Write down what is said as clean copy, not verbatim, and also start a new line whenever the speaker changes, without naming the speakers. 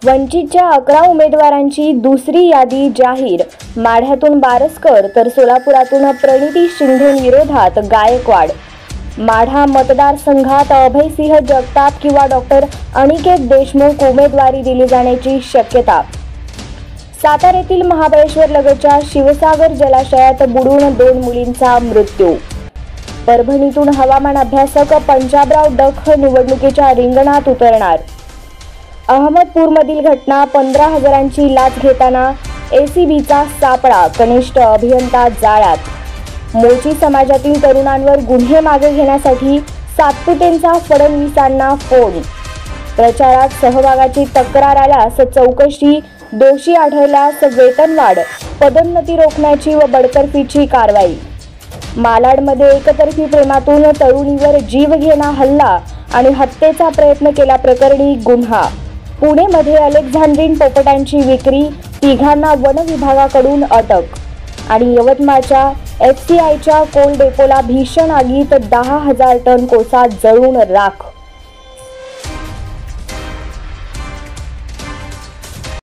वंचितच्या 11 उमेदवारांची दुसरी यादी जाहीर। माढ्यातून बारसकर तर सोलापुरातून प्रणिती शिंदेविरोधात गायकवाड। माढा मतदारसंघात अभयसिंह जगताप किंवा डॉक्टर अनिकेत देशमुख उमेदवारी दिली जाण्याची शक्यता। साताऱ्यातील महाबळेश्वर लगतच्या शिवसागर जलाशयात बुडून 2 मुलींचा मृत्यू। परभणीतून हवामान अभ्यासक पंजाबराव डख निवडणुकीच्या रिंगणात उतरणार। अहमदपूरमधील घटना 15,000ची लाच घेताना एसीबीचा सापळा, कनिष्ठ अभियंता जाळ्यात। मोची समाजातील तरुणांवर गुन्हे मागे घेण्यासाठी सातपुतेंचा फडणवीसांना फोन। प्रचारात सहभागाची तक्रार आल्यास चौकशी, दोषी आढळल्यास वेतनवाढ, पदोन्नती रोखण्याची व बडतर्फीची कारवाई। मालाडमध्ये एकतर्फी प्रेमातून तरुणीवर जीवघेणा हल्ला आणि हत्येचा प्रयत्न केल्याप्रकरणी गुन्हा। पुणेमध्ये अलेक्झांड्रीन पोपटांची विक्री, 3घांना वन विभागाकडून अटक। आणि यवतमाळच्या FCIच्या कोल डेपोला भीषण आगीत 10,000 टन कोळसा जळून राख।